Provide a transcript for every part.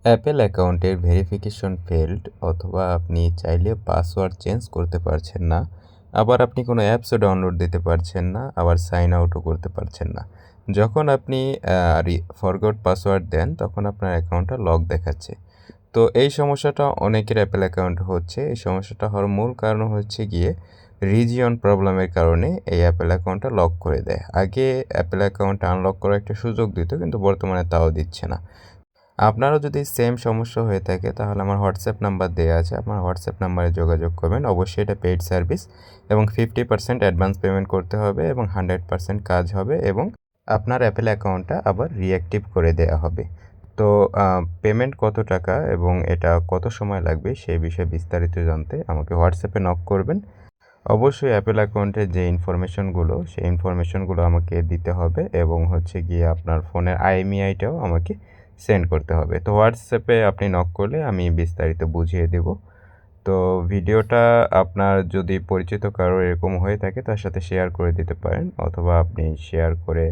Apple অ্যাকাউন্টের verification field অথবা আপনি চাইলে পাসওয়ার্ড চেঞ্জ করতে পারছেন না। আবার আপনি কোনো অ্যাপসও ডাউনলোড দিতে পারছেন না, আবার সাইন আউটও করতে পারছেন না। যখন আপনি ফরগট পাসওয়ার্ড দেন তখন আপনার অ্যাকাউন্টটা লক দেখাচ্ছে। তো এই সমস্যাটা অনেকের অ্যাপেল অ্যাকাউন্টে হচ্ছে। এই সমস্যাটা হওয়ার মূল কারণ হচ্ছে গিয়ে রিজিয়ন প্রবলেমের কারণে এই অ্যাপেল অ্যাকাউন্টটা লক করে দেয়। আগে অ্যাপেল অ্যাকাউন্ট আনলক করার একটা সুযোগ দিত, কিন্তু বর্তমানে তাও দিচ্ছে না। আপনারও যদি সেম সমস্যা হয়ে থাকে তাহলে আমার হোয়াটসঅ্যাপ নাম্বার দেওয়া আছে, আপনার হোয়াটসঅ্যাপ নাম্বারে যোগাযোগ করবেন। অবশ্যই এটা পেইড সার্ভিস এবং 50% অ্যাডভান্স পেমেন্ট করতে হবে এবং 100% কাজ হবে এবং আপনার অ্যাপেল অ্যাকাউন্টটা আবার রিঅ্যাক্টিভ করে দেওয়া হবে। তো পেমেন্ট কত টাকা এবং এটা কত সময় লাগবে সেই বিষয়ে বিস্তারিত জানতে আমাকে হোয়াটসঅ্যাপে নক করবেন। অবশ্যই অ্যাপেল অ্যাকাউন্টের যে ইনফরমেশনগুলো সেই ইনফরমেশনগুলো আমাকে দিতে হবে এবং হচ্ছে গিয়ে আপনার ফোনের আইএমইআইটাও আমাকে সেন্ড করতে হবে। তো হোয়াটসঅ্যাপে আপনি নক করলে আমি বিস্তারিত বুঝিয়ে দেব। তো ভিডিওটা আপনার যদি পরিচিত কারো এরকম হয়ে থাকে তার সাথে শেয়ার করে দিতে পারেন, অথবা আপনি শেয়ার করে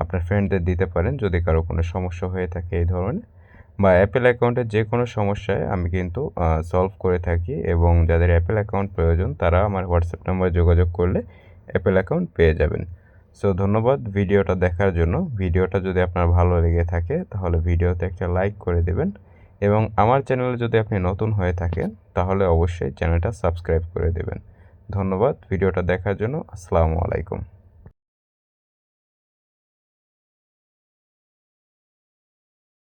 আপনার ফ্রেন্ডদের দিতে পারেন যদি কারো কোনো সমস্যা হয়ে থাকে এই ধরনের, বা অ্যাপেল অ্যাকাউন্টের যে কোনো সমস্যায় আমি কিন্তু সলভ করে থাকি এবং যাদের অ্যাপেল অ্যাকাউন্ট প্রয়োজন তারা আমার হোয়াটসঅ্যাপ নাম্বারে যোগাযোগ করলে অ্যাপেল অ্যাকাউন্ট পেয়ে যাবেন। সো ধন্যবাদ ভিডিওটা দেখার জন্য। ভিডিওটা যদি আপনার ভালো লেগে থাকে তাহলে ভিডিওতে একটা লাইক করে দেবেন এবং আমার চ্যানেলে যদি আপনি নতুন হয়ে থাকেন তাহলে অবশ্যই চ্যানেলটা সাবস্ক্রাইব করে দেবেন। ধন্যবাদ ভিডিওটা দেখার জন্য। আসসালামু আলাইকুম।